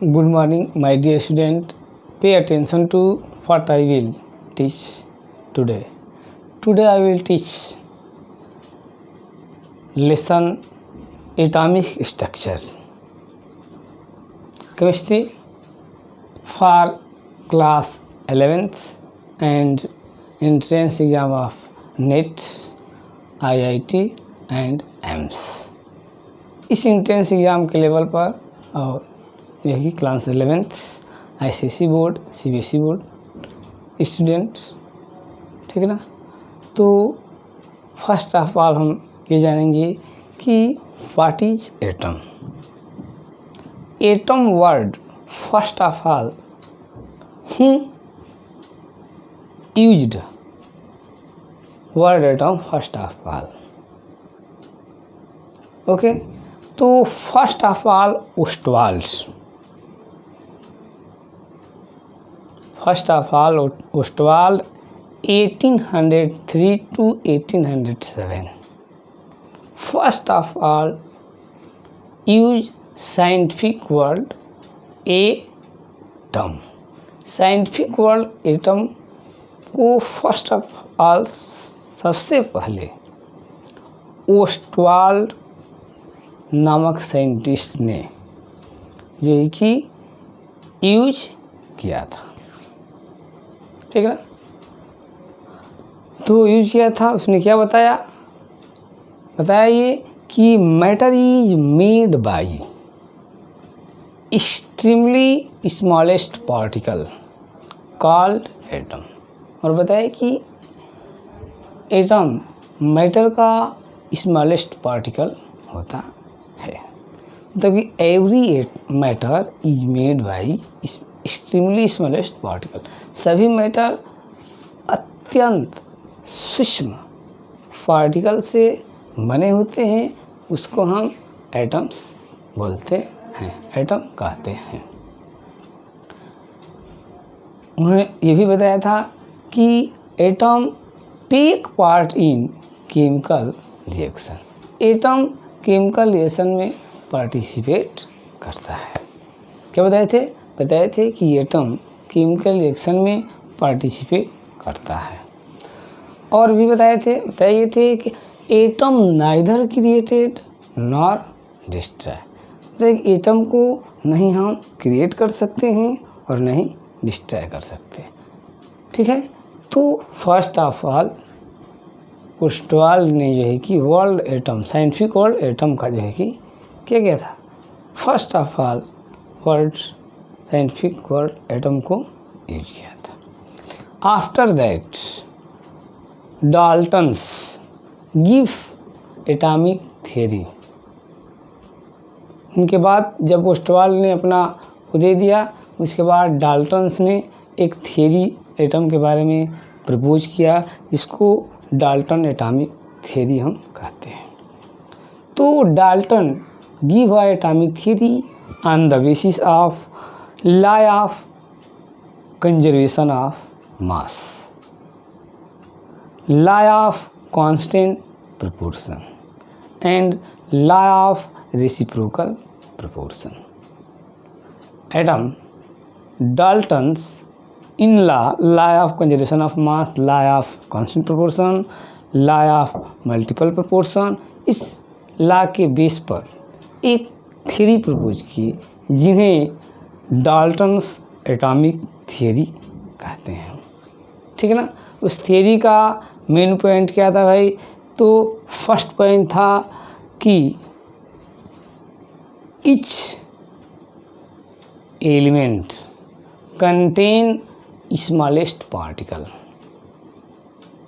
Good morning, my dear student. Pay attention to what I will teach today. Today I will teach lesson atomic structure, chemistry for class 11th and entrance exam of NET, IIT and AIIMS. इस entrance exam के level पर और यही class 11th ICSE board, CBSE board students, ठीक है ना। तो first of all हम ये जानेंगे कि what is atom. Atom word first of all who used word atom first of all. Okay, तो first of all Ostwald 1803 to 1807 first of all use scientific word atom. Scientific word atom को first of all सबसे पहले Ostwald नामक scientist ने जो है कि use किया था, ठीक है ना। तो यूज किया था, उसने क्या बताया ये कि matter is made by extremely smallest particle called atom. और बताया कि एटम मैटर का स्मॉलेस्ट पार्टिकल होता है, मतलब कि every matter is made by extremely smallest particle. सभी मैटर अत्यंत सूक्ष्म पार्टिकल से बने होते हैं, उसको हम एटम्स बोलते हैं, एटम कहते हैं। उन्होंने ये भी बताया था कि atom take part in chemical reaction. Atom chemical reaction में पार्टिसिपेट करता है। क्या बताए थे कि एटम केमिकल रिएक्शन में पार्टिसिपेट करता है। और भी बताए थे कि atom neither created nor destroy. मतलब एटम को नहीं हम क्रिएट कर सकते हैं और नहीं डिस्ट्रॉय कर सकते, ठीक है। तो फर्स्ट ऑफ ऑल ओस्टवाल्ड ने जो है कि world atom, scientific world atom का जो है कि क्या किया था, first of all world scientific world atom को यूज किया था। After that Dalton's give atomic theory. उनके बाद जब ओस्टवाल्ड ने अपना दे दिया, उसके बाद डाल्टन्स ने एक थियरी एटम के बारे में प्रपोज किया, जिसको डाल्टन एटॉमिक थियरी हम कहते हैं। तो Dalton give a atomic theory on the basis of law of conservation of mass, law of constant proportion and law of reciprocal proportion. Dalton's in law of conservation of mass, law of constant proportion, law of multiple proportion, इस law के base पर एक theory propose की, जिन्हें Dalton's atomic theory कहते हैं, ठीक है ना। उस थियरी का मेन पॉइंट क्या था भाई? तो फर्स्ट पॉइंट था कि each element contain smallest particle.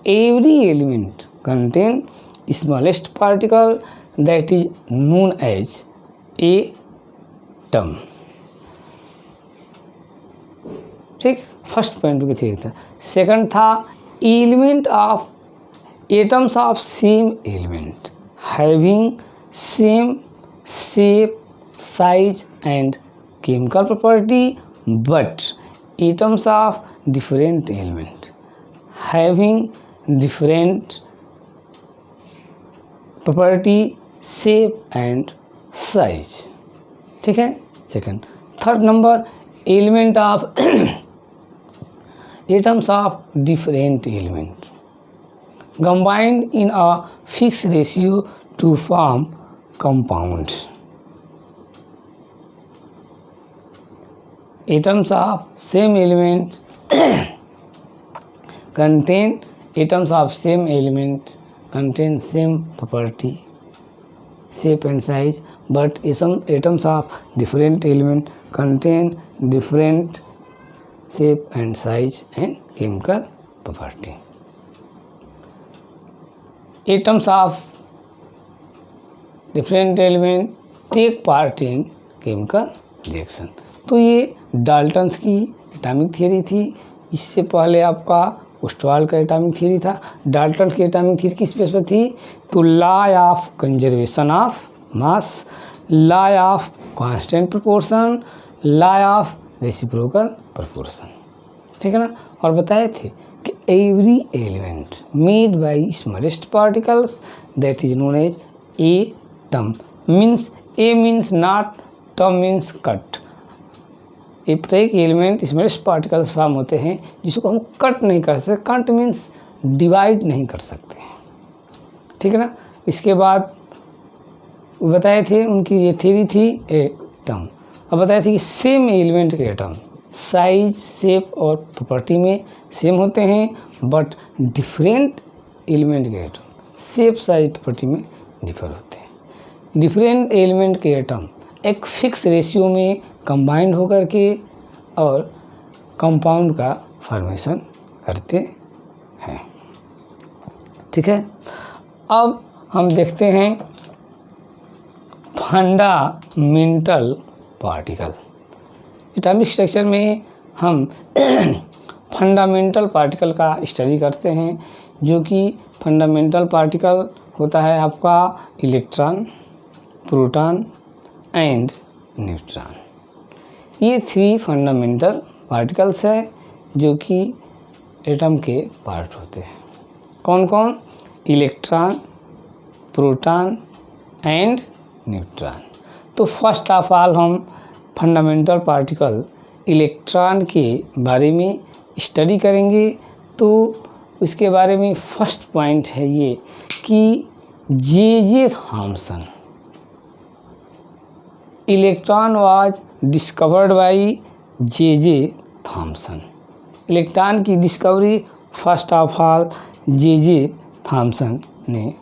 Every element contain smallest particle that is known as atom, ठीक। फर्स्ट पॉइंट की थियरी था। सेकंड था element of atoms of same element having same shape, size and chemical property, but atoms of different element having different property, shape and size, ठीक है। Second third number element of atoms of different element combined in a fixed ratio to form compounds. Atoms of same element contain same property, shape and size, but some atoms of different element contain different shape and size and chemical property. Atoms of different element take part in chemical reaction. तो ये Dalton's की atomic theory थी। इससे पहले आपका Ostwald का atomic theory था। Dalton की एटॉमिक थियरी किस बेस पर थी? तो law of conservation of mass, law of constant proportion, law of reciprocal proportion, ठीक है ना। और बताए थे कि every element made by smallest particles that is known as atom, means a means not, tom means cut. प्रत्येक element smallest particles form होते हैं जिसको हम कट नहीं कर सकते, कट मीन्स डिवाइड नहीं कर सकते, ठीक है ना। इसके बाद बताए थे उनकी ये थ्योरी थी एटम। अब बताए थे कि सेम एलिमेंट के एटम साइज, शेप और प्रॉपर्टी में सेम होते हैं, बट डिफरेंट एलिमेंट के एटम शेप, साइज, प्रॉपर्टी में डिफर होते हैं। डिफरेंट एलिमेंट के एटम एक फिक्स रेशियो में कंबाइंड होकर के और कंपाउंड का फॉर्मेशन करते हैं, ठीक है। अब हम देखते हैं फंडामेंटल पार्टिकल। एटॉमिक स्ट्रक्चर में हम फंडामेंटल पार्टिकल का स्टडी करते हैं, जो कि फंडामेंटल पार्टिकल होता है आपका इलेक्ट्रॉन, प्रोटॉन एंड न्यूट्रॉन। ये 3 फंडामेंटल पार्टिकल्स है जो कि एटम के पार्ट होते हैं। कौन कौन? Electron, proton and neutron. तो फर्स्ट ऑफ ऑल हम फंडामेंटल पार्टिकल इलेक्ट्रॉन के बारे में स्टडी करेंगे। तो इसके बारे में फर्स्ट पॉइंट है ये कि J Thomson, electron was discovered by J Thomson. Electron की discovery first of all J Thomson ने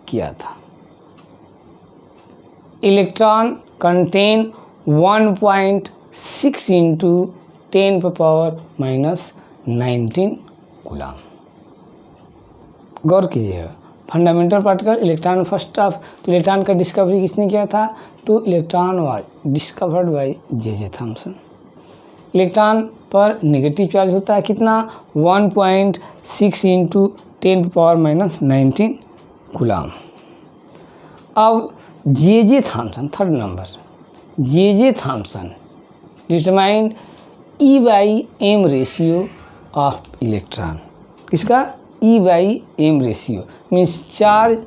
किया था। Electron contain 1.6 into 10⁻⁻19 coulomb. गौर कीजिएगा, fundamental particle electron first of, तो इलेक्ट्रॉन का डिस्कवरी किसने किया था? तो electron was discovered by J Thomson. Electron पर नेगेटिव चार्ज होता है कितना? 1.6 इंटू 10⁻⁻19 कूलम। अब J Thomson, third number, J Thomson determined E/m ratio of electron. किसका? E/m रेशियो मीन्स चार्ज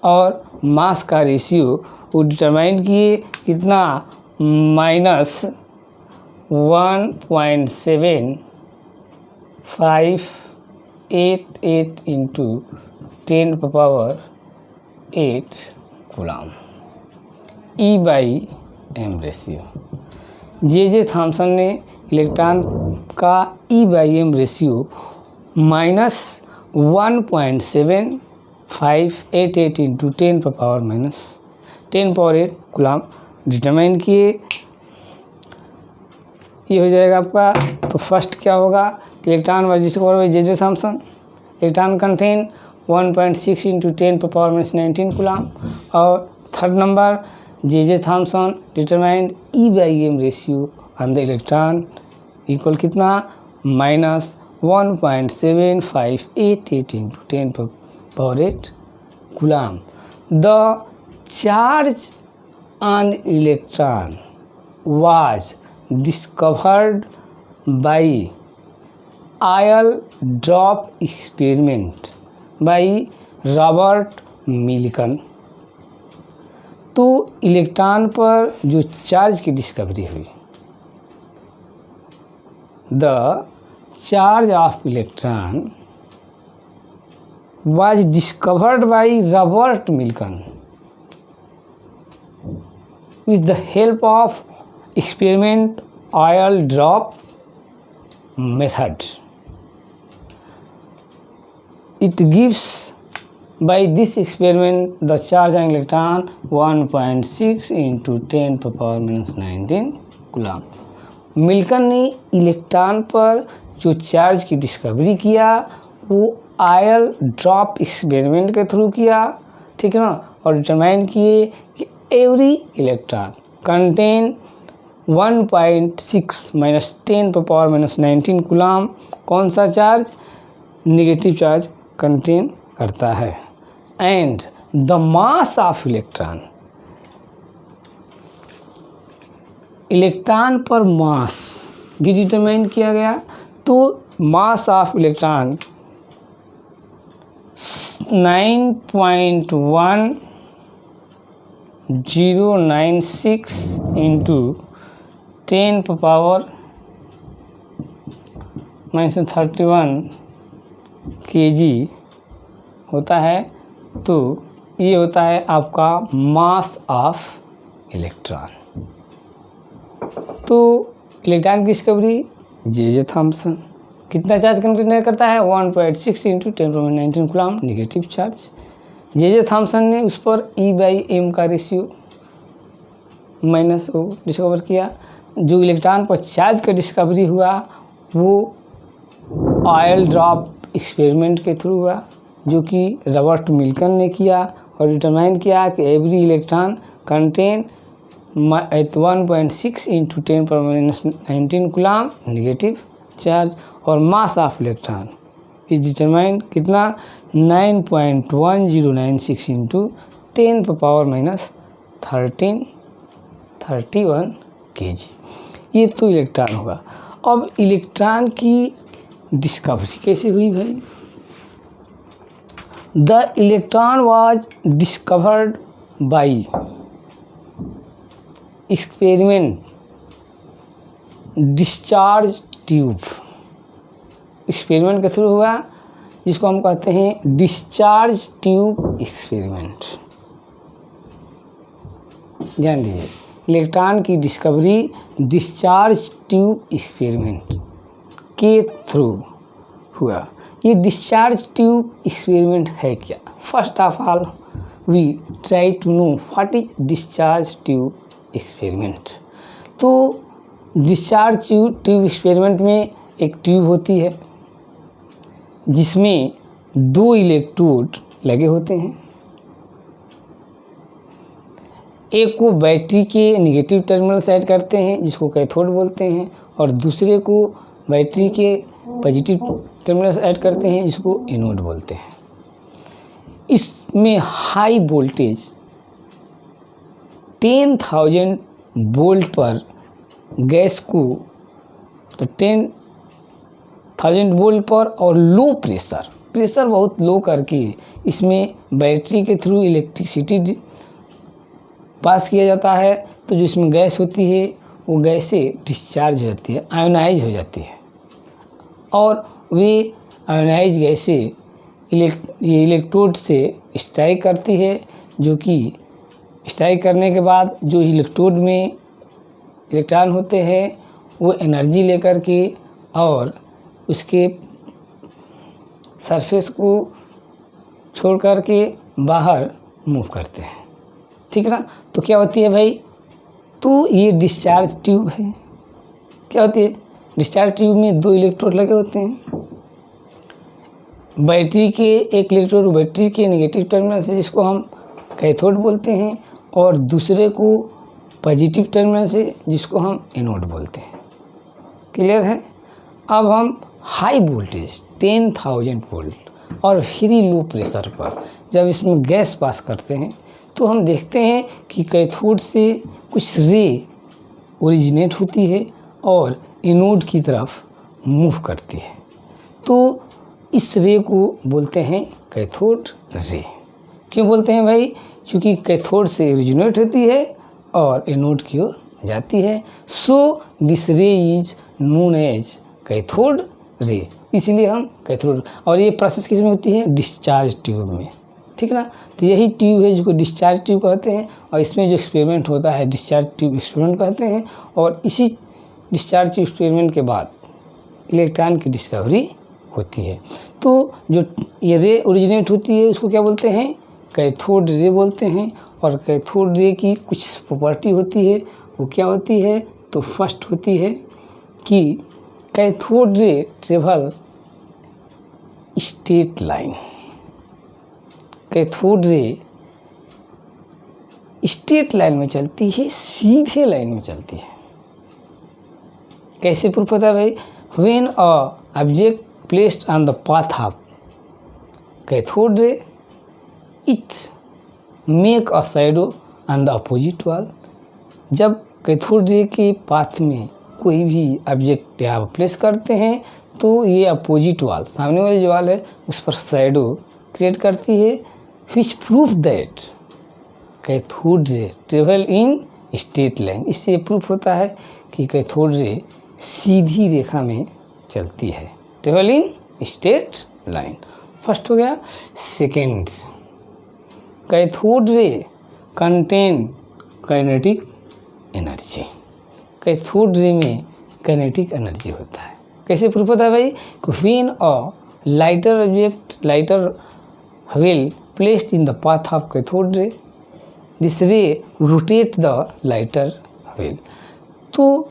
और मास का रेशियो वो डिटरमाइन किए कितना? -1.758 इंटू 10⁸ कूलम। E/m ratio. जे थॉमसन ने इलेक्ट्रॉन का E/m ratio -1.7588 into 10⁻10⁸ coulomb determine किए। ये हो जाएगा आपका। तो फर्स्ट क्या होगा? Electron was discovered by J Thomson. Electron contain 1.6 into 10⁻19 coulomb. और third number, J Thomson determined E/m ratio on the electron equal कितना? -1.7588 into 10⁸ coulomb. The charge on electron was discovered by oil drop experiment by Robert Milton. तो electron पर जो charge की discovery हुई the charge of electron was discovered by Robert Millikan with the help of experiment oil drop method. It gives by this experiment the charge on electron 1.6 into 10 to the power minus 19 coulomb. Millikan ने electron पर जो charge की discovery किया वो oil drop experiment के through किया, ठीक है ना, और डिटरमाइन किए कि every electron contain 1.6 minus 10 to the power minus 19 coulomb कौन सा चार्ज, नेगेटिव चार्ज कंटेन करता है। And the mass of electron, electron पर मास भी डिटरमाइन किया गया। तो mass of electron 9.1096 into 10 to the power minus 31 kg होता है। तो ये होता है आपका मास ऑफ इलेक्ट्रॉन। तो इलेक्ट्रॉन की डिस्कवरी जे थॉम्सन कितना चार्ज कंटेन करता है 1.6 into 10⁻19 coulomb negative charge. J Thomson ने उस पर E/m का रेशियो माइनस वो डिस्कवर किया। जो इलेक्ट्रॉन पर चार्ज का डिस्कवरी हुआ वो ऑयल ड्रॉप एक्सपेरिमेंट के थ्रू हुआ, जो कि रॉबर्ट मिल्कन ने किया और डिटरमाइन किया कि every electron contain 1.6 into 10⁻19 coulomb negative charge. और mass of electron is determine कितना 9.1096 into 10 to the power minus 31 kg। ये तो इलेक्ट्रॉन होगा। अब इलेक्ट्रॉन की डिस्कवरी कैसे हुई भाई? The electron was discovered by experiment discharge tube. Experiment के थ्रू हुआ जिसको हम कहते हैं डिस्चार्ज ट्यूब एक्सपेरिमेंट। ध्यान दीजिए, इलेक्ट्रॉन की डिस्कवरी डिस्चार्ज ट्यूब एक्सपेरिमेंट के थ्रू हुआ। ये डिस्चार्ज ट्यूब एक्सपेरिमेंट है क्या? First of all we try to know what is discharge tube experiment. तो डिस्चार्ज ट्यूब एक्सपेरिमेंट में एक ट्यूब होती है जिसमें 2 इलेक्ट्रोड लगे होते हैं। एक को बैटरी के नेगेटिव टर्मिनल से ऐड करते हैं जिसको कैथोड बोलते हैं, और दूसरे को बैटरी के पॉजिटिव टर्मिनल से ऐड करते हैं जिसको एनोड बोलते हैं। इसमें हाई वोल्टेज 10,000 वोल्ट पर गैस को, तो 10,000 वोल्ट पर और लो प्रेशर बहुत लो करके इसमें बैटरी के थ्रू इलेक्ट्रिसिटी पास किया जाता है। तो जो इसमें गैस होती है वो गैस से डिस्चार्ज हो जाती है, आयोनाइज हो जाती है, और वे आयोनाइज गैसें ये इलेक्ट्रोड से स्ट्राइक करती है, जो कि स्ट्राइक करने के बाद जो इलेक्ट्रोड में इलेक्ट्रॉन होते हैं वो एनर्जी लेकर के और उसके सरफेस को छोड़ कर के बाहर मूव करते हैं, ठीक है ना। तो क्या होती है भाई? तो ये डिस्चार्ज ट्यूब है। क्या होती है? डिस्चार्ज ट्यूब में 2 इलेक्ट्रोड लगे होते हैं। बैटरी के एक इलेक्ट्रोड बैटरी के नेगेटिव टर्मिनल से, जिसको हम कैथोड बोलते हैं, और दूसरे को पॉजिटिव टर्मिनल से जिसको हम एनोड बोलते हैं। क्लियर है? अब हम हाई वोल्टेज 10,000 वोल्ट और फ्री लो प्रेशर पर जब इसमें गैस पास करते हैं तो हम देखते हैं कि कैथोड से कुछ रे ओरिजिनेट होती है और एनोड की तरफ मूव करती है। तो इस रे को बोलते हैं कैथोड रे। क्यों बोलते हैं भाई? क्योंकि कैथोड से ओरिजिनेट होती है और एनोड की ओर जाती है। So this ray is known as cathode ray, इसलिए हम कैथोड। और ये प्रोसेस किस में होती है? डिस्चार्ज ट्यूब में, ठीक ना। तो यही ट्यूब है जिसको डिस्चार्ज ट्यूब कहते हैं, और इसमें जो एक्सपेरिमेंट होता है डिस्चार्ज ट्यूब एक्सपेरिमेंट कहते हैं। और इसी डिस्चार्ज ट्यूब एक्सपेरिमेंट के बाद इलेक्ट्रॉन की डिस्कवरी होती है। तो जो ये रे ओरिजिनेट होती है उसको क्या बोलते हैं? कैथोड रे बोलते हैं। और कैथोड रे की कुछ प्रॉपर्टी होती है, वो क्या होती है? तो फर्स्ट होती है कि cathode ray travel straight line. Cathode ray straight line में चलती है, सीधे लाइन में चलती है। कैसे प्रूफ होता है भाई? When a object placed on the path of cathode ray it make a shadow on the opposite wall. जब कैथोड रे के पाथ में कोई भी ऑब्जेक्ट आप प्लेस करते हैं तो ये अपोजिट वॉल, सामने वाली जो वॉल है उस पर शैडो क्रिएट करती है, which proof that cathode ray travel in straight line. इससे प्रूफ होता है कि कैथोड रे सीधी रेखा में चलती है, travel in straight line. First हो गया। Second, cathode ray contain kinetic energy. Cathode ray में काइनेटिक एनर्जी होता है। कैसे प्रूफ होता है भाई? When a lighter object lighter wheel placed in the path of cathode ray this रे रोटेट द लाइटर व्हील। तो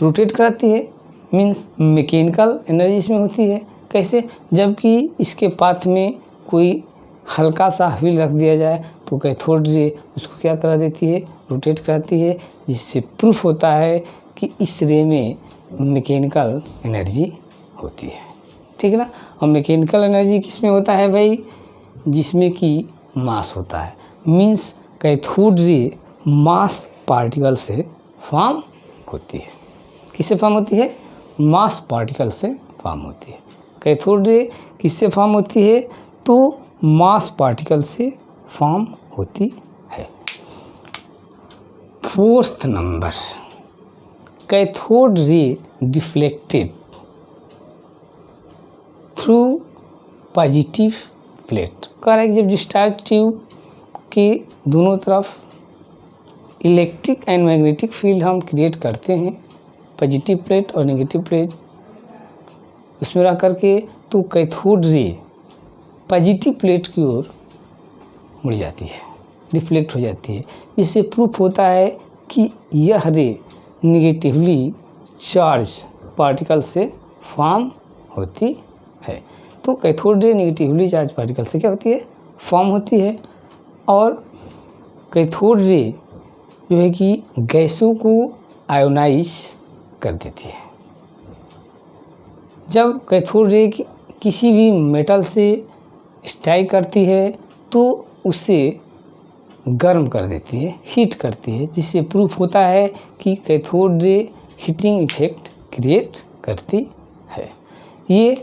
रोटेट कराती है, मीन्स मैकेनिकल एनर्जी इसमें होती है। कैसे? जबकि इसके पाथ में कोई हल्का सा व्हील रख दिया जाए तो कैथोड रे उसको क्या करा देती है? रोटेट कराती है, जिससे प्रूफ होता है कि इस रे में मैकेनिकल एनर्जी होती है, ठीक है ना। और मैकेनिकल एनर्जी किस में होता है भाई? जिसमें कि मास होता है, मीन्स कैथोड रे मास पार्टिकल से फॉर्म होती है। किससे फॉर्म होती है? मास पार्टिकल से फॉर्म होती है। कैथोड रे किससे फॉर्म होती है? तो मास पार्टिकल से फॉर्म होती है। Fourth number, cathode ray deflected through positive plate. कह रहा है कि जब डिस्चार्ज ट्यूब के दोनों तरफ इलेक्ट्रिक एंड मैग्नेटिक फील्ड हम क्रिएट करते हैं, पॉजिटिव प्लेट और नेगेटिव प्लेट उसमें रह करके, तो कैथोड रे पॉजिटिव प्लेट की ओर मुड़ जाती है, रिफ्लेक्ट हो जाती है, जिससे प्रूफ होता है कि यह रे निगेटिवली चार्ज पार्टिकल से फॉर्म होती है। तो cathode ray negatively charge particle से क्या होती है? फॉर्म होती है। और कैथोड रे जो है कि गैसों को आयोनाइज कर देती है। जब कैथोड रे किसी भी मेटल से स्ट्राइक करती है तो उसे गर्म कर देती है, हीट करती है, जिससे प्रूफ होता है कि cathode ray heating effect create करती है। ये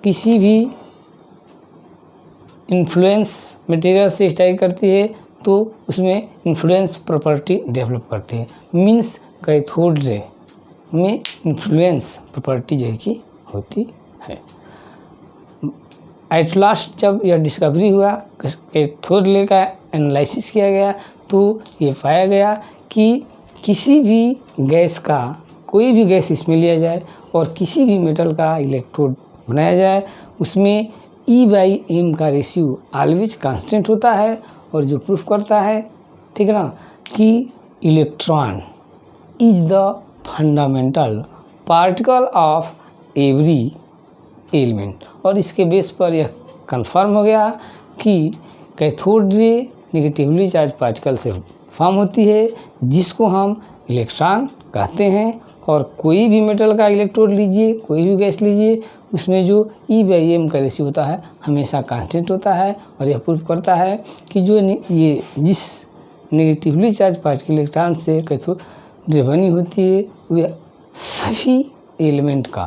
किसी भी इन्फ्लुएंस मटेरियल से स्ट्राइक करती है तो उसमें इन्फ्लुएंस प्रॉपर्टी डेवलप करती है, मीन्स कैथोड रे में इन्फ्लुएंस प्रॉपर्टी जो है कि होती है। एट लास्ट जब यह डिस्कवरी हुआ, कैथोड रे का एनालिसिस किया गया, तो ये पाया गया कि किसी भी गैस का, कोई भी गैस इसमें लिया जाए और किसी भी मेटल का इलेक्ट्रोड बनाया जाए, उसमें E/m का रेशियो ऑलवेज कांस्टेंट होता है। और जो प्रूफ करता है, ठीक है ना, कि electron is the fundamental particle of every element. और इसके बेस पर यह कंफर्म हो गया कि cathode ray negatively charge particle से फॉर्म होती है, जिसको हम इलेक्ट्रॉन कहते हैं। और कोई भी मेटल का इलेक्ट्रोड लीजिए, कोई भी गैस लीजिए, उसमें जो E/m का रेशियो होता है हमेशा कांस्टेंट होता है। और यह प्रूफ करता है कि जो ये जिस नेगेटिवली चार्ज पार्टिकल इलेक्ट्रॉन से कैथोड रे बनी होती है, वह सभी एलिमेंट का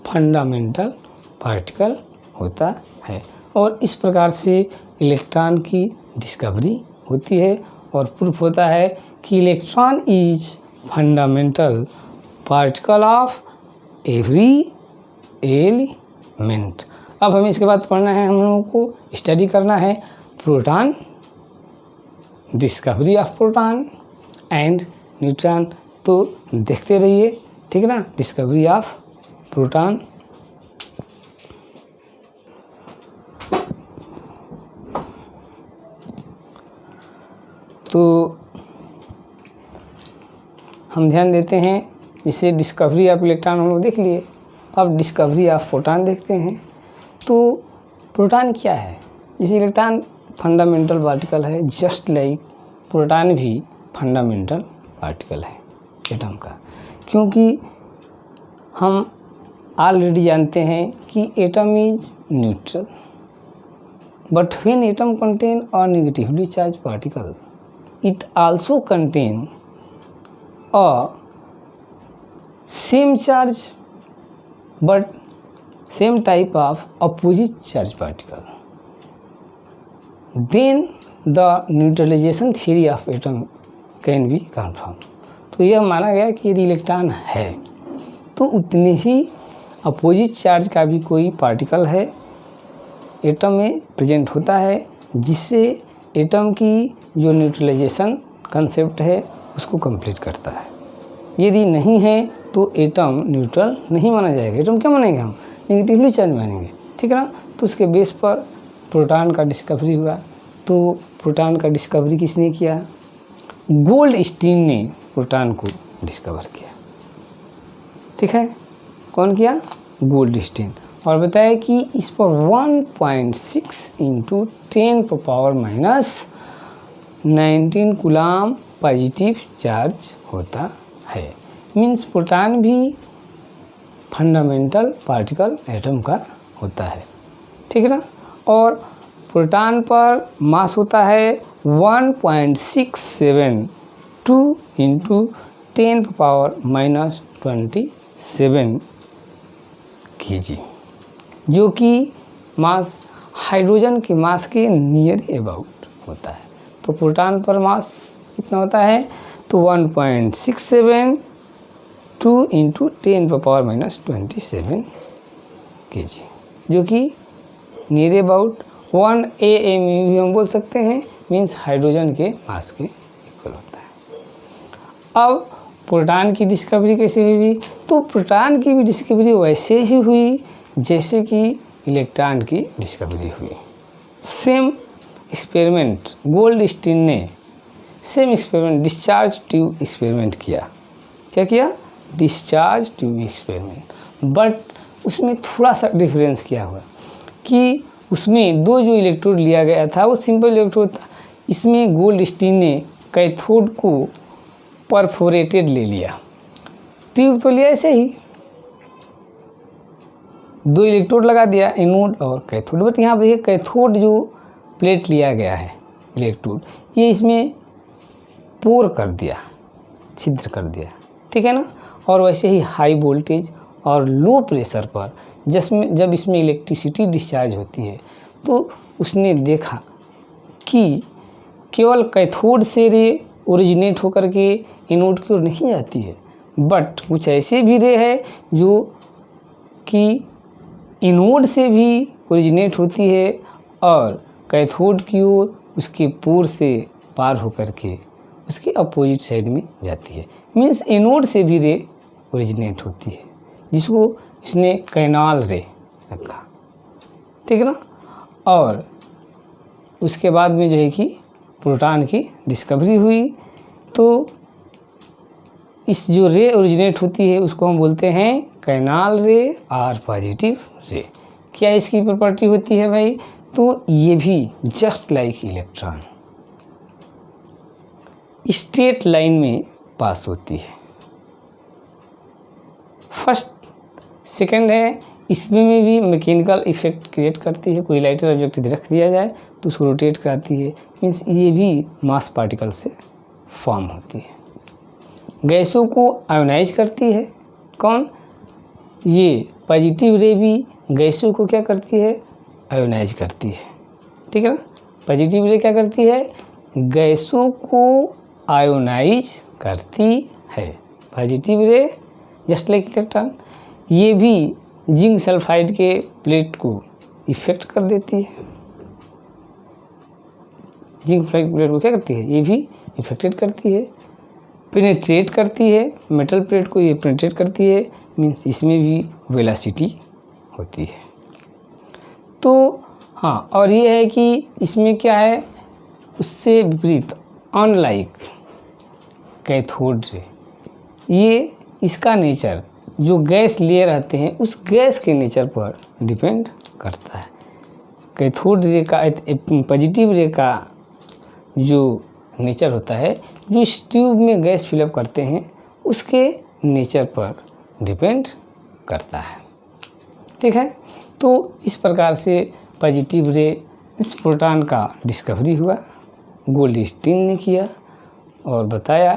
फंडामेंटल पार्टिकल होता है। और इस प्रकार से इलेक्ट्रॉन की डिस्कवरी होती है और प्रूफ होता है कि electron is fundamental particle of every element. अब हमें इसके बाद पढ़ना है, हम लोगों को स्टडी करना है proton, discovery of proton and neutron. तो देखते रहिए, ठीक है ना, डिस्कवरी ऑफ प्रोटॉन। तो हम ध्यान देते हैं, इसे डिस्कवरी ऑफ इलेक्ट्रॉन हम लोग देख लिए, अब डिस्कवरी ऑफ प्रोटॉन देखते हैं। तो प्रोटॉन क्या है? जैसे इलेक्ट्रॉन फंडामेंटल पार्टिकल है, जस्ट लाइक प्रोटॉन भी फंडामेंटल पार्टिकल है एटम का, क्योंकि हम ऑलरेडी जानते हैं कि atom is neutral, but when atom contain a negatively charge particle it also contain a same charge but same type of opposite charge particle, then the neutralization theory of atom can be confirmed। तो यह माना गया कि यदि electron है तो उतने ही opposite charge का भी कोई पार्टिकल है एटम में प्रेजेंट होता है, जिससे एटम की जो न्यूट्रलाइजेशन कंसेप्ट है उसको कंप्लीट करता है। यदि नहीं है तो एटम न्यूट्रल नहीं माना जाएगा। एटम क्या मानेंगे हम? नेगेटिवली चार्ज मानेंगे, ठीक है ना। तो उसके बेस पर प्रोटॉन का डिस्कवरी हुआ। तो प्रोटॉन का डिस्कवरी किसने किया? गोल्डस्टीन ने प्रोटॉन को डिस्कवर किया, ठीक है। कौन किया? गोल्डस्टीन। और बताया कि इस पर 1.6 × 10⁻⁻19 कूलम पॉजिटिव चार्ज होता है। मीन्स प्रोटॉन भी फंडामेंटल पार्टिकल एटम का होता है, ठीक है ना। और प्रोटॉन पर मास होता है 1.672 × 10⁻⁻27 kg, जो कि मास हाइड्रोजन के मास के नियर अबाउट होता है। तो प्रोटॉन पर मास कितना होता है? तो 1.672 × 10⁻⁻27 kg, जो कि नियर अबाउट 1 AMU भी हम बोल सकते हैं, मीन्स हाइड्रोजन के मास के इक्वल होता है। अब प्रोटॉन की डिस्कवरी कैसे हुई? तो प्रोटॉन की भी डिस्कवरी वैसे ही हुई जैसे कि इलेक्ट्रॉन की डिस्कवरी हुई। सेम एक्सपेरिमेंट गोल्डस्टीन ने same experiment discharge tube experiment किया। क्या किया? Discharge tube experiment. बट उसमें थोड़ा सा डिफरेंस क्या हुआ कि उसमें दो जो इलेक्ट्रोड लिया गया था वो सिंपल इलेक्ट्रोड था। इसमें गोल्डस्टीन ने कैथोड को परफोरेटेड ले लिया, ट्यूब तो लिया ऐसे ही, दो इलेक्ट्रोड लगा दिया, एनोड और कैथोड। बट यहाँ पर कैथोड जो प्लेट लिया गया है इलेक्ट्रोड, ये इसमें पोर कर दिया, छिद्र कर दिया, ठीक है ना। और वैसे ही हाई वोल्टेज और लो प्रेशर पर जब इसमें इलेक्ट्रिसिटी डिस्चार्ज होती है तो उसने देखा कि केवल कैथोड से रे ओरिजिनेट होकर के एनोड की ओर नहीं जाती है, बट कुछ ऐसे भी रे है जो कि एनोड से भी ओरिजिनेट होती है और कैथोड की ओर उसके पोर से पार होकर के उसके अपोजिट साइड में जाती है। मीन्स एनोड से भी रे ओरिजिनेट होती है, जिसको इसने कैनाल रे रखा, ठीक है ना। और उसके बाद में जो है कि प्रोटॉन की डिस्कवरी हुई। तो इस जो रे ओरिजिनेट होती है उसको हम बोलते हैं कैनाल रे और पॉजिटिव रे। क्या इसकी प्रॉपर्टी होती है भाई? तो ये भी just like electron straight line में पास होती है। फर्स्ट सेकंड है, इसमें में भी मैकेनिकल इफेक्ट क्रिएट करती है। कोई लाइटर ऑब्जेक्ट रख दिया जाए तो उसको रोटेट कराती है, मीन्स ये भी मास पार्टिकल से फॉर्म होती है। गैसों को आयोनाइज करती है। कौन? ये पॉजिटिव रे भी गैसों को क्या करती है? आयोनाइज करती है, ठीक है ना। पॉजिटिव रे क्या करती है? गैसों को आयोनाइज करती है। पॉजिटिव रे जस्ट लाइक इलेक्ट्रॉन। ये भी जिंक सल्फाइड के प्लेट को इफेक्ट कर देती है। जिंक सल्फाइड प्लेट को क्या करती है, ये भी इफेक्टेड करती है। पेनिट्रेट करती है, मेटल प्लेट को ये पेनिट्रेट करती है, मीन्स इसमें भी वेलोसिटी होती है। तो हाँ, और ये है कि इसमें क्या है, उससे विपरीत अनलाइक कैथोड रे, ये इसका नेचर जो गैस लिए रहते हैं उस गैस के नेचर पर डिपेंड करता है। कैथोड रे का, पॉजिटिव रे का जो नेचर होता है, जो इस ट्यूब में गैस फिलअप करते हैं उसके नेचर पर डिपेंड करता है। ठीक है, तो इस प्रकार से पॉजिटिव रे इस प्रोटॉन का डिस्कवरी हुआ, गोल्डस्टीन ने किया और बताया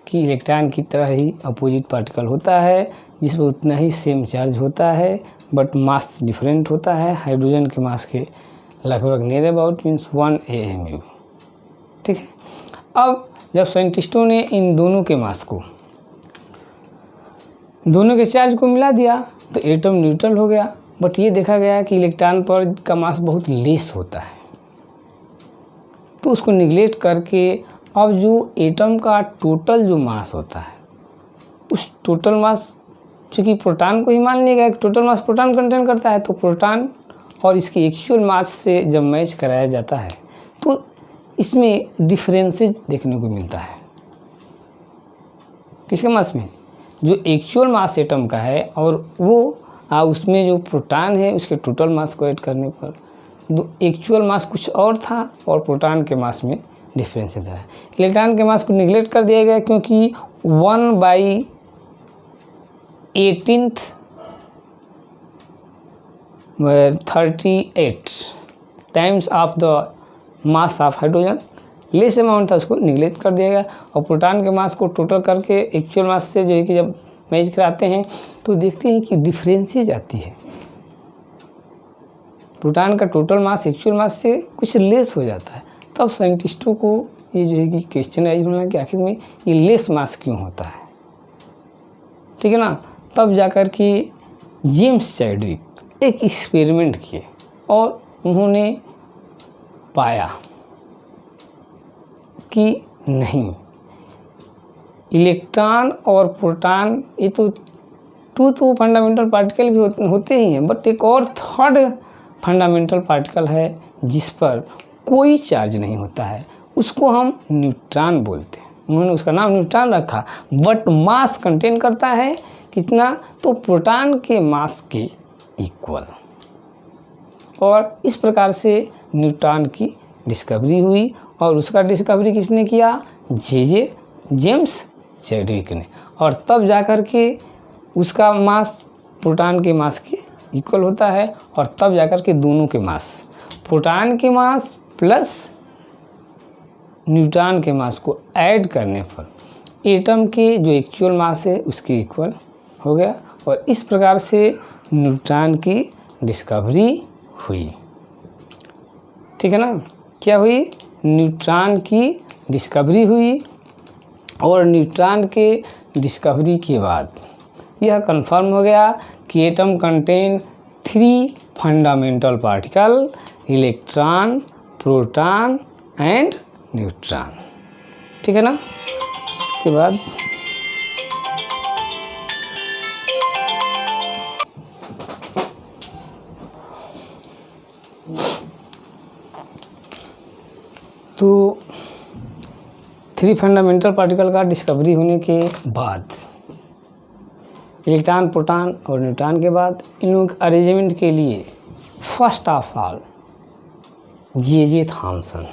कि इलेक्ट्रॉन की तरह ही अपोजिट पार्टिकल होता है जिसमें उतना ही सेम चार्ज होता है बट मास डिफरेंट होता है, हाइड्रोजन के मास के लगभग नियर अबाउट मीन्स 1 AMU। ठीक है, अब जब साइंटिस्टों ने इन दोनों के मास को, दोनों के चार्ज को मिला दिया तो एटम न्यूट्रल हो गया, बट ये देखा गया कि इलेक्ट्रॉन पर का मास बहुत लेस होता है। तो उसको निगलेक्ट करके अब जो एटम का टोटल जो मास होता है, उस टोटल मास, चूँकि प्रोटॉन को ही मान लिया गया कि टोटल मास प्रोटॉन कंटेन करता है, तो प्रोटॉन और इसकी एक्चुअल मास से जब मैच कराया जाता है तो इसमें डिफरेंसेस देखने को मिलता है। किसके मास में, जो एक्चुअल मास एटम का है और वो उसमें जो प्रोटॉन है उसके टोटल मास को ऐड करने पर एक्चुअल मास कुछ और था और प्रोटॉन के मास में डिफरेंस था। इलेक्ट्रॉन के मास को निगलेक्ट कर दिया गया क्योंकि 1/1838 times of the mass of hydrogen less amount था, उसको निगलेक्ट कर दिया गया। और प्रोटॉन के मास को टोटल करके एक्चुअल मास से जो है कि जब मैच कराते हैं तो देखते हैं कि डिफरेंसेज आती है। प्रोटॉन का टोटल मास एक्चुअल मास से कुछ लेस हो जाता है। तब साइंटिस्टों को ये जो है कि क्वेश्चन राइज होना कि आखिर में ये लेस मास क्यों होता है। ठीक है ना, तब जाकर के जेम्स चैडविक एक एक्सपेरिमेंट किए और उन्होंने पाया कि नहीं, इलेक्ट्रॉन और प्रोटॉन ये तो फंडामेंटल पार्टिकल भी होते ही हैं, बट एक और थर्ड फंडामेंटल पार्टिकल है जिस पर कोई चार्ज नहीं होता है, उसको हम न्यूट्रॉन बोलते हैं। उन्होंने उसका नाम न्यूट्रॉन रखा, बट मास कंटेन करता है कितना, तो प्रोटॉन के मास के इक्वल। और इस प्रकार से न्यूट्रॉन की डिस्कवरी हुई और उसका डिस्कवरी किसने किया, जेम्स चैडविक ने। और तब जाकर के उसका मास प्रोटॉन के मास के इक्वल होता है और तब जाकर के दोनों के मास, प्रोटॉन के मास प्लस न्यूट्रॉन के मास को ऐड करने पर एटम के जो एक्चुअल मास है उसके इक्वल हो गया। और इस प्रकार से न्यूट्रॉन की डिस्कवरी हुई। ठीक है ना, क्या हुई, न्यूट्रॉन की डिस्कवरी हुई। और न्यूट्रॉन के डिस्कवरी के बाद यह कंफर्म हो गया कि atom contain 3 fundamental particle, electron, proton and neutron. ठीक है ना, इसके बाद तो 3 फंडामेंटल पार्टिकल का डिस्कवरी होने के बाद इलेक्ट्रॉन, प्रोटॉन और न्यूट्रॉन के बाद इन लोगों के अरेंजमेंट के लिए first of all J Thomson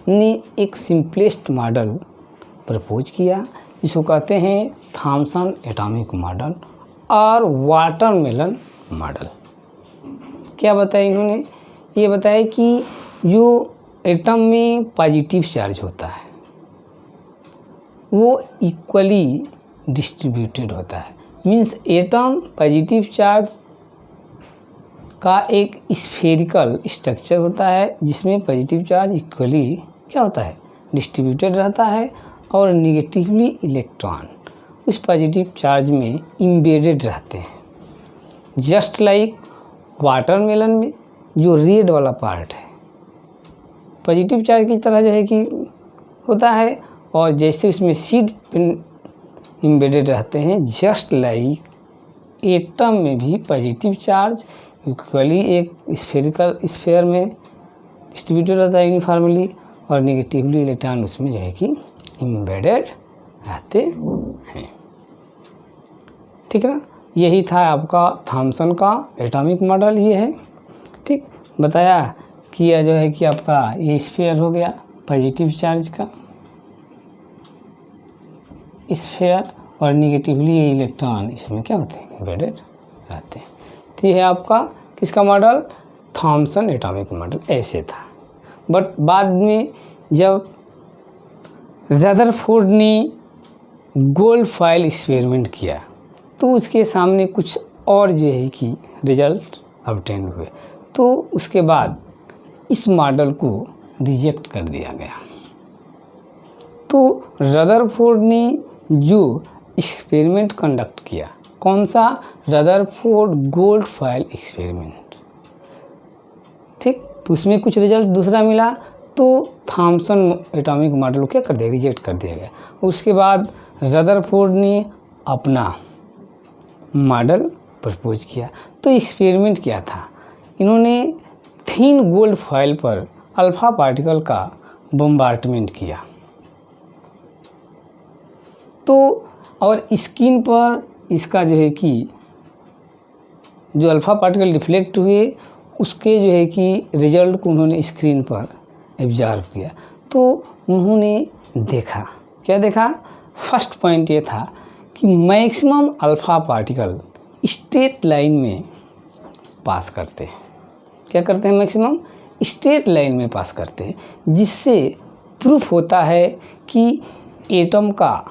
ने एक सिंपलेस्ट मॉडल प्रपोज किया जिसको कहते हैं थॉमसन एटॉमिक मॉडल और वाटरमेलन मॉडल। क्या बताया इन्होंने, ये बताया कि जो एटम में पॉजिटिव चार्ज होता है वो इक्वली डिस्ट्रीब्यूटेड होता है। मीन्स एटम पॉजिटिव चार्ज का एक स्फेरिकल स्ट्रक्चर होता है जिसमें पॉजिटिव चार्ज इक्वली क्या होता है, डिस्ट्रीब्यूटेड रहता है और निगेटिवली इलेक्ट्रॉन उस पॉजिटिव चार्ज में इम्बेडेड रहते हैं। जस्ट लाइक वाटरमेलन में जो रेड वाला पार्ट है पॉजिटिव चार्ज की तरह जो है कि होता है, और जैसे उसमें सीड एम्बेडेड रहते हैं, जस्ट लाइक एटम में भी पॉजिटिव चार्ज इक्वली एक स्फेरिकल स्फेयर में डिस्ट्रीब्यूटेड रहता है यूनिफॉर्मली, और नेगेटिवली इलेक्ट्रॉन उसमें जो है कि एम्बेडेड रहते हैं। ठीक है ना, यही था आपका थॉम्सन का एटॉमिक मॉडल ये है। ठीक, बताया कि यह जो है कि आपका ये स्फीयर हो गया पॉजिटिव चार्ज का स्फीयर, और नेगेटिवली ये इलेक्ट्रॉन इसमें क्या होते हैं, एम्बेडेड रहते हैं। तो ये है आपका किसका मॉडल, थॉम्सन एटॉमिक मॉडल ऐसे था। बट बाद में जब रदरफोर्ड ने गोल्ड फॉइल एक्सपेरिमेंट किया तो उसके सामने कुछ और जो है कि रिजल्ट ऑब्टेन हुए, तो उसके बाद इस मॉडल को रिजेक्ट कर दिया गया। तो रदरफोर्ड ने जो एक्सपेरिमेंट कंडक्ट किया, कौन सा, रदरफोर्ड गोल्ड फॉइल एक्सपेरिमेंट। ठीक, तो उसमें कुछ रिजल्ट दूसरा मिला, तो थॉम्सन एटॉमिक मॉडल को क्या कर दिया, रिजेक्ट कर दिया गया। उसके बाद रदरफोर्ड ने अपना मॉडल प्रपोज किया। तो एक्सपेरिमेंट क्या था, इन्होंने थिन गोल्ड फॉइल पर अल्फा पार्टिकल का बम्बार्टमेंट किया, तो और स्किन पर इसका जो है कि जो अल्फा पार्टिकल रिफ्लेक्ट हुए उसके जो है कि रिजल्ट को उन्होंने स्क्रीन पर एब्जॉर्व किया। तो उन्होंने देखा, क्या देखा, फर्स्ट पॉइंट ये था कि maximum alpha particle straight line में पास करते हैं। क्या करते हैं, मैक्सिमम स्ट्रेट लाइन में पास करते हैं, जिससे प्रूफ होता है कि एटम का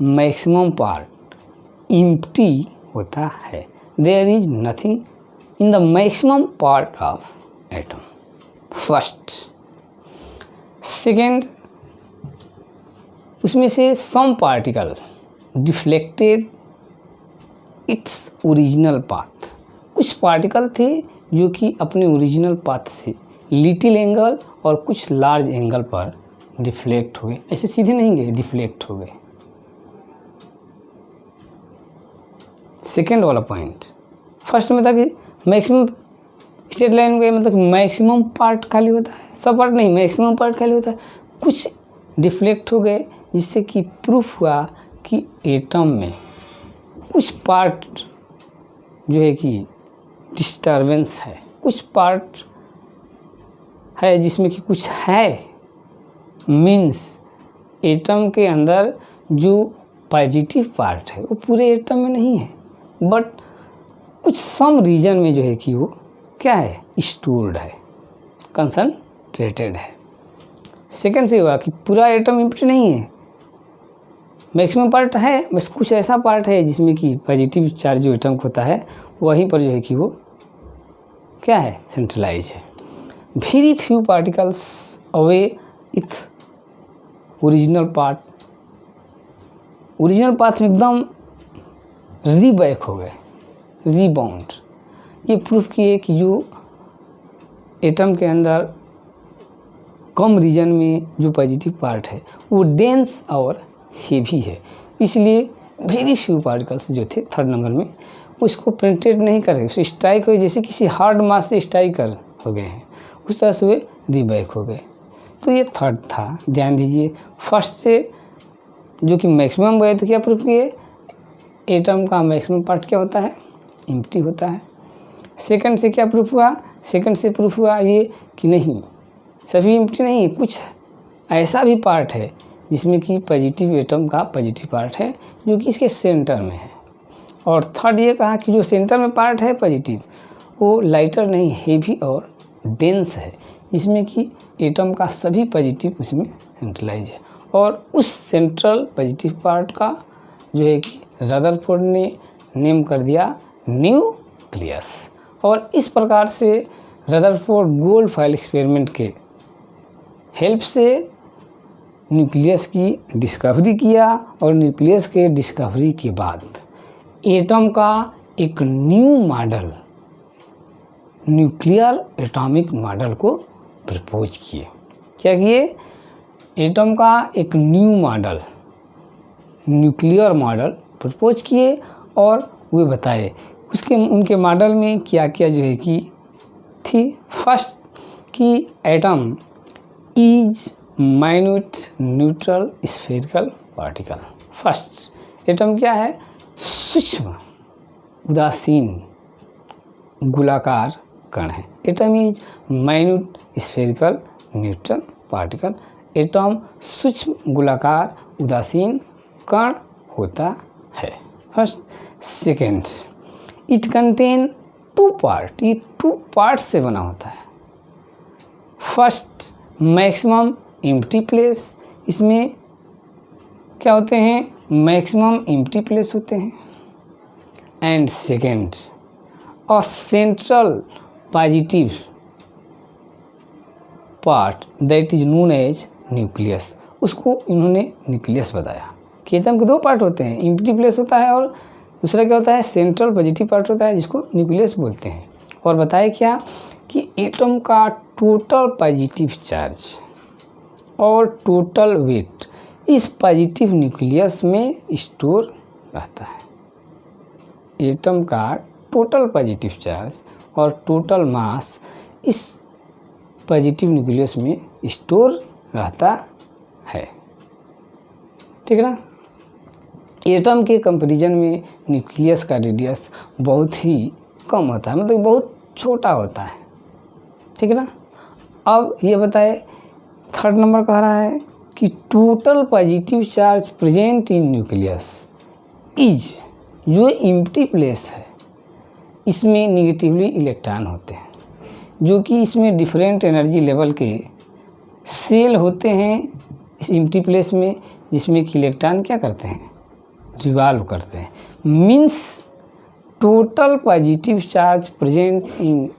मैक्सिमम पार्ट एम्प्टी होता है। There is nothing in the maximum part of atom, first. Second, उसमें से some particle deflected its original path, कुछ पार्टिकल थे जो कि अपने ओरिजिनल पाथ से लिटिल एंगल और कुछ लार्ज एंगल पर डिफ्लेक्ट हुए, ऐसे सीधे नहीं गए, डिफ्लेक्ट हो गए। सेकेंड वाला पॉइंट, फर्स्ट में था कि मैक्सिमम स्ट्रेट लाइन गए, मतलब मैक्सिमम पार्ट खाली होता है, सब पार्ट नहीं, मैक्सिमम पार्ट खाली होता है, कुछ डिफ्लेक्ट हो गए, जिससे कि प्रूफ हुआ कि एटम में कुछ पार्ट जो है कि डिस्टर्बेंस है, कुछ पार्ट है जिसमें कि कुछ है, मीन्स एटम के अंदर जो पॉजिटिव पार्ट है वो पूरे एटम में नहीं है, बट कुछ सम रीजन में जो है कि वो क्या है, स्टोर्ड है, कंसंट्रेटेड है। सेकेंड से हुआ कि पूरा एटम एम्प्टी नहीं है, मैक्सिमम पार्ट है, बस कुछ ऐसा पार्ट है जिसमें कि पॉजिटिव चार्ज जो एटम होता है वहीं पर जो है कि वो क्या है, सेंट्रलाइज है। वेरी फ्यू पार्टिकल्स अवे इथ ओरिजिनल पार्ट, ओरिजिनल पाथ में एकदम रीबैक हो गए, रीबाउंड। ये प्रूफ किए कि जो एटम के अंदर कम रीजन में जो पॉजिटिव पार्ट है वो डेंस और हेवी है, इसलिए वेरी फ्यू पार्टिकल्स जो थे थर्ड नंबर में उसको पेनिट्रेट नहीं कर रहे, उससे स्ट्राइक हुए, जैसे किसी हार्ड मास से स्ट्राइक कर हो गए हैं, उस तरह से वे रीबैक हो गए। तो ये थर्ड था, ध्यान दीजिए। फर्स्ट से जो कि मैक्सिमम गए तो क्या प्रूफ किए, एटम का मैक्सिमम पार्ट क्या होता है, एम्प्टी होता है। सेकंड से क्या प्रूफ हुआ, सेकंड से प्रूफ हुआ ये कि नहीं, सभी एम्प्टी नहीं, कुछ ऐसा भी पार्ट है जिसमें कि पॉजिटिव एटम का पॉजिटिव पार्ट है जो कि इसके सेंटर में है। और थर्ड ये कहा कि जो सेंटर में पार्ट है पॉजिटिव वो लाइटर नहीं, हेवी और डेंस है, जिसमें कि एटम का सभी पॉजिटिव उसमें सेंट्रलाइज है। और उस सेंट्रल पॉजिटिव पार्ट का जो है कि रदरफोर्ड ने नेम कर दिया न्यूक्लियस। और इस प्रकार से रदरफोर्ड गोल्ड फॉइल एक्सपेरिमेंट के हेल्प से न्यूक्लियस की डिस्कवरी किया, और न्यूक्लियस के डिस्कवरी के बाद एटम का एक new model, nuclear atomic model को प्रपोज किए। क्या किए? एटम का एक new model, nuclear model propose किए और वे बताए उनके मॉडल में क्या क्या जो है कि थी। फर्स्ट कि atom is minute neutral spherical particle. First atom क्या है? सूक्ष्म उदासीन गोलाकार कण है। Atom is minute spherical neutral particle. Atom सूक्ष्म गोलाकार उदासीन कण होता है। First. Second, it contain two part, ये टू पार्ट से बना होता है। फर्स्ट, मैक्सिमम एम्प्टी प्लेस, इसमें क्या होते हैं? मैक्सिमम एम्प्टी प्लेस होते हैं। And second, a central positive part that is known as nucleus, उसको इन्होंने न्यूक्लियस बताया कि एटम के दो पार्ट होते हैं, एम्प्टी प्लेस होता है और दूसरा क्या होता है? सेंट्रल पॉजिटिव पार्ट होता है जिसको न्यूक्लियस बोलते हैं। और बताया क्या कि एटम का टोटल पॉजिटिव चार्ज और टोटल वेट इस पॉजिटिव न्यूक्लियस में स्टोर रहता है। एटम का टोटल पॉजिटिव चार्ज और टोटल मास इस पॉजिटिव न्यूक्लियस में स्टोर रहता है। ठीक है ना? एटम के कंपैरिजन में न्यूक्लियस का रेडियस बहुत ही कम होता है, मतलब बहुत छोटा होता है। ठीक है ना? अब ये बताए, थर्ड नंबर कह रहा है कि total positive charge present in nucleus is, जो एम्प्टी प्लेस है इसमें निगेटिवली इलेक्ट्रॉन होते हैं, जो कि इसमें डिफरेंट एनर्जी लेवल के सेल होते हैं इस एम्प्टी प्लेस में, जिसमें कि इलेक्ट्रॉन क्या करते हैं? रिवॉल्व करते हैं। Means total positive charge present in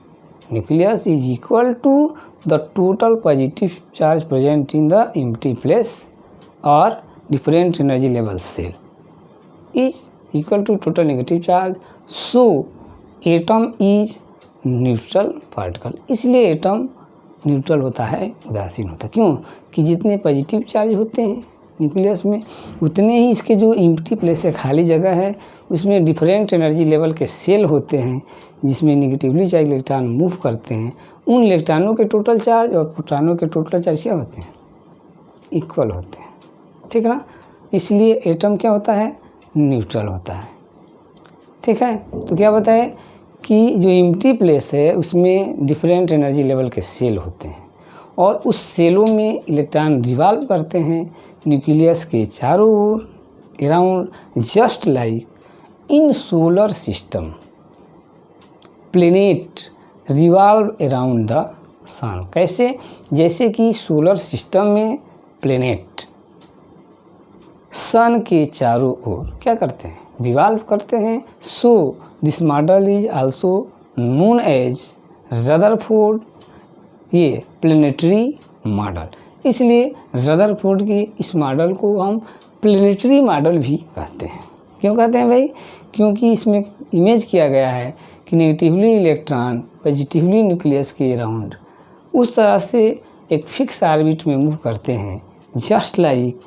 nucleus is equal to the total positive charge present in the empty place और different energy level cell is equal to total negative charge. So atom is neutral particle, इसलिए atom neutral होता है, उदासीन होता है। क्यों? कि जितने पॉजिटिव चार्ज होते हैं न्यूक्लियस में उतने ही इसके जो एम्प्टी प्लेस है, खाली जगह है, उसमें डिफरेंट एनर्जी लेवल के सेल होते हैं जिसमें निगेटिवली चार्ज इलेक्ट्रॉन मूव करते हैं। उन इलेक्ट्रॉनों के टोटल चार्ज और प्रोटॉनों के टोटल चार्ज क्या होते हैं? इक्वल होते हैं। ठीक है ना? इसलिए एटम क्या होता है? न्यूट्रल होता है। ठीक है? तो क्या बताए कि जो एम्प्टी प्लेस है उसमें डिफरेंट एनर्जी लेवल के सेल होते हैं और उस सेलों में इलेक्ट्रॉन रिवॉल्व करते हैं न्यूक्लियस के चारों ओर, around, just like in solar system planet revolve around the sun. कैसे? जैसे कि सोलर सिस्टम में प्लेनेट सन के चारों ओर क्या करते हैं? रिवॉल्व करते हैं। So this model is also known as Rutherford, ये प्लेनेटरी मॉडल। इसलिए रदरफोर्ड के इस मॉडल को हम प्लेनेटरी मॉडल भी कहते हैं। क्यों कहते हैं भाई? क्योंकि इसमें इमेज किया गया है कि नेगेटिवली इलेक्ट्रॉन पॉजिटिवली न्यूक्लियस के अराउंड उस तरह से एक फिक्स ऑर्बिट में मूव करते हैं, जस्ट लाइक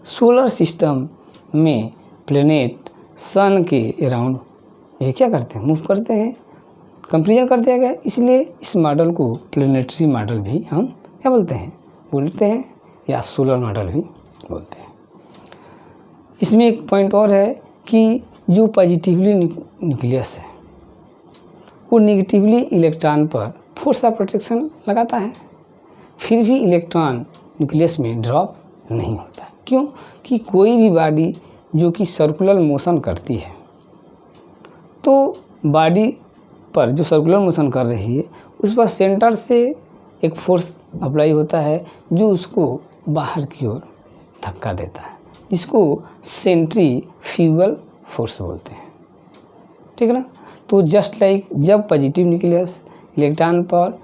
सोलर सिस्टम में प्लेनेट सन के अराउंड ये क्या करते हैं? मूव करते हैं। कंपेरिजन कर दिया गया, इसलिए इस मॉडल को प्लेनेटरी मॉडल भी हम क्या बोलते हैं या सोलर मॉडल भी बोलते हैं। इसमें एक पॉइंट और है कि जो पॉजिटिवली न्यूक्लियस है वो निगेटिवली इलेक्ट्रॉन पर फोर्स ऑफ प्रोटेक्शन लगाता है, फिर भी इलेक्ट्रॉन न्यूक्लियस में ड्रॉप नहीं होता। क्यों? कि कोई भी बॉडी जो कि सर्कुलर मोशन करती है, तो बॉडी पर जो सर्कुलर मोशन कर रही है उस पर सेंटर से एक फोर्स अप्लाई होता है जो उसको बाहर की ओर धक्का देता है, जिसको सेंट्रीफ्यूगल फोर्स बोलते हैं। ठीक है ना? तो जस्ट लाइक जब पॉजिटिव न्यूक्लियस इलेक्ट्रॉन पर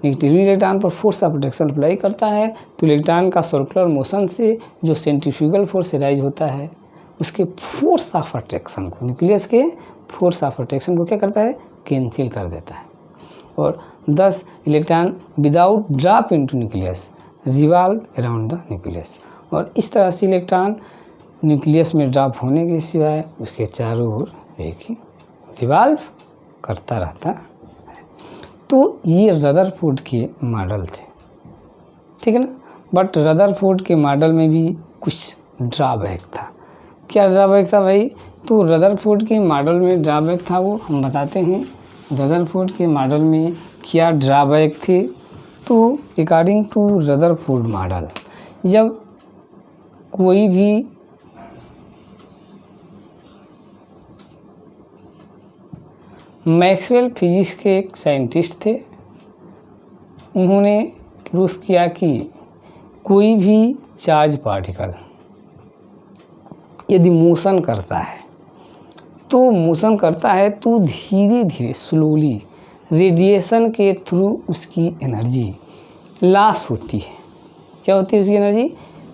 नेगेटिव इलेक्ट्रॉन पर फोर्स ऑफ प्रोटेक्शन अप्लाई करता है, तो इलेक्ट्रॉन का सर्कुलर मोशन से जो सेंट्रीफ्यूगल फोर्स राइज होता है उसके फोर्स ऑफ अट्रैक्शन को, न्यूक्लियस के फोर्स ऑफ अट्रैक्शन को क्या करता है, कैंसिल कर देता है। और 10 electron without drop into nucleus revolve around the nucleus. और इस तरह से इलेक्ट्रॉन न्यूक्लियस में ड्रॉप होने के सिवाय उसके चारों ओर एक ही रिवॉल्व करता रहता है। तो ये रदरफोर्ड के मॉडल थे, ठीक है ना। बट रदरफोर्ड के मॉडल में भी कुछ ड्रॉबैक था। क्या ड्रॉबैक था भाई? तो रदरफोर्ड के मॉडल में ड्रॉबैक था, वो हम बताते हैं। रदरफोर्ड के मॉडल में क्या ड्रॉबैक थे? तो अकॉर्डिंग टू रदरफोर्ड मॉडल, जब कोई भी मैक्सवेल फिजिक्स के एक साइंटिस्ट थे, उन्होंने प्रूफ किया कि कोई भी चार्ज पार्टिकल यदि मोशन करता है तो धीरे धीरे स्लोली रेडिएशन के थ्रू उसकी एनर्जी लॉस होती है। क्या होती है उसकी एनर्जी?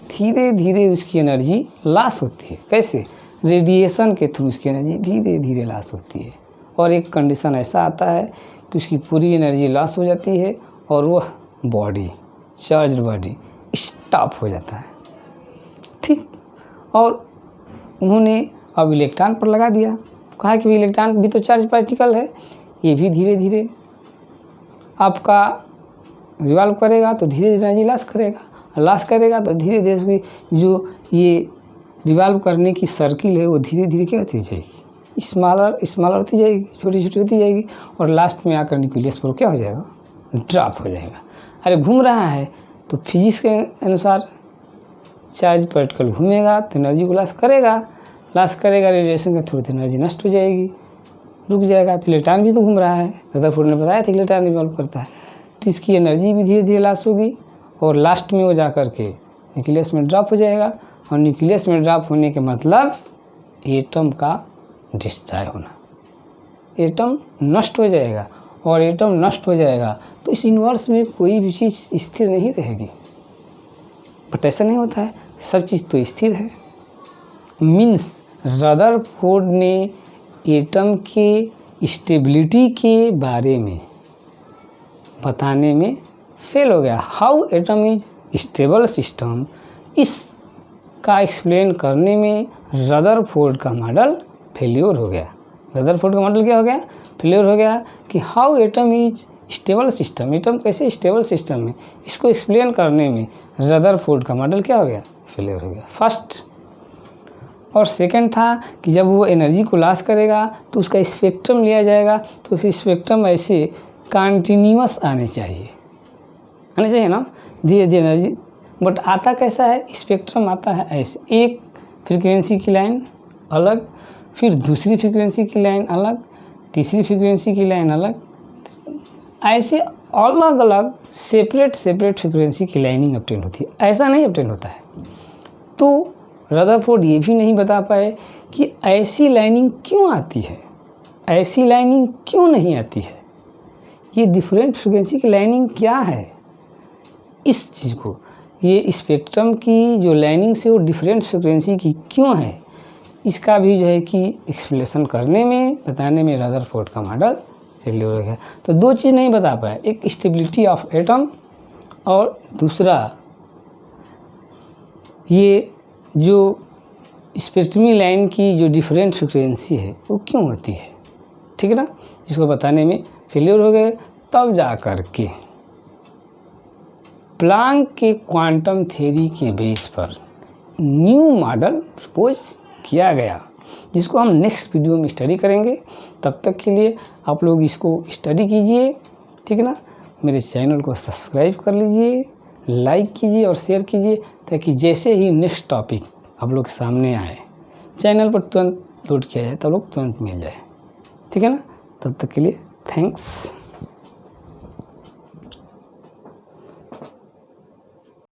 धीरे धीरे उसकी एनर्जी लॉस होती है। कैसे? रेडिएशन के थ्रू उसकी एनर्जी धीरे धीरे लॉस होती है। और एक कंडीशन ऐसा आता है कि उसकी पूरी एनर्जी लॉस हो जाती है और वह बॉडी, चार्ज्ड बॉडी स्टॉप हो जाता है, ठीक। और उन्होंने अब इलेक्ट्रॉन पर लगा दिया, कहा कि इलेक्ट्रॉन भी तो चार्ज पार्टिकल है, ये भी धीरे धीरे आपका रिवॉल्व करेगा तो धीरे धीरे एनर्जी लॉस करेगा तो धीरे धीरे उसकी जो ये रिवॉल्व करने की सर्किल है वो धीरे धीरे क्या होती जाएगी, स्मॉलर होती जाएगी, छोटी छोटी होती जाएगी और लास्ट में आकर न्यूक्लियस पर क्या हो जाएगा, ड्रॉप हो जाएगा। अरे घूम रहा है तो फिजिक्स के अनुसार चार्ज पार्टिकल घूमेगा तो एनर्जी को लॉस करेगा रेडिएशन के थ्रू एनर्जी नष्ट हो जाएगी, रुक जाएगा। तो इलेक्ट्रॉन भी तो घूम रहा है, रदरफोर्ड ने बताया था इलेक्ट्रॉन रिवॉल्व करता है, तो इसकी एनर्जी भी धीरे धीरे लॉस होगी और लास्ट में वो जा कर के न्यूक्लियस में ड्रॉप हो जाएगा। और न्यूक्लियस में ड्रॉप होने के मतलब एटम का डिस्ट्रॉय होना, एटम नष्ट हो जाएगा। और एटम नष्ट हो जाएगा तो इस यूनिवर्स में कोई भी चीज़ स्थिर नहीं रहेगी। बट ऐसा नहीं होता है, सब चीज़ तो स्थिर है। मीन्स रदरफोर्ड ने एटम के स्टेबिलिटी के बारे में बताने में फेल हो गया। How atom is stable system, इसका एक्सप्लेन करने में रदरफोर्ड का मॉडल फेल्योर हो गया। रदरफोर्ड का मॉडल क्या हो गया? फेल्योर हो गया कि how atom is stable system, atom कैसे स्टेबल सिस्टम है, इसको एक्सप्लेन करने में रदरफोर्ड का मॉडल क्या हो गया? फेल्योर हो गया, फर्स्ट। और सेकंड था कि जब वो एनर्जी को लॉस करेगा तो उसका स्पेक्ट्रम लिया जाएगा, तो उस स्पेक्ट्रम ऐसे कंटिन्यूअस आने चाहिए ना, धीरे धीरे एनर्जी। बट आता कैसा है? स्पेक्ट्रम आता है ऐसे, एक फ्रीक्वेंसी की लाइन अलग, फिर दूसरी फ्रीक्वेंसी की लाइन अलग, तीसरी फ्रीक्वेंसी की लाइन अलग, ऐसे अलग अलग सेपरेट फ्रीक्वेंसी की लाइनिंग ऑब्टेन होती है। ऐसा नहीं ऑब्टेन होता है। तो रदरफोर्ड ये भी नहीं बता पाए कि ऐसी लाइनिंग क्यों आती है, ऐसी लाइनिंग क्यों नहीं आती है, ये डिफरेंट फ्रीक्वेंसी की लाइनिंग क्या है। इस चीज़ को, ये स्पेक्ट्रम की जो लाइनिंग से वो डिफरेंट फ्रीक्वेंसी की क्यों है, इसका भी जो है कि एक्सप्लेनेशन करने में, बताने में रदरफोर्ड का मॉडल फेल्योर हो गया। तो दो चीज़ नहीं बता पाया, एक स्टेबिलिटी ऑफ एटम और दूसरा ये जो स्पेक्ट्रमी लाइन की जो डिफरेंट फ्रीक्वेंसी है वो क्यों होती है, ठीक है ना, इसको बताने में फेल्योर हो गए। तब जा कर के प्लैंक के क्वांटम थ्योरी के बेस पर न्यू मॉडल प्रपोज किया गया, जिसको हम नेक्स्ट वीडियो में स्टडी करेंगे। तब तक के लिए आप लोग इसको स्टडी कीजिए, ठीक है ना। मेरे चैनल को सब्सक्राइब कर लीजिए, लाइक कीजिए और शेयर कीजिए, ताकि जैसे ही नेक्स्ट टॉपिक आप लोग सामने आए चैनल पर तुरंत लोड किया जाए, तब लोग तुरंत मिल जाए, ठीक है ना। तब तक के लिए थैंक्स।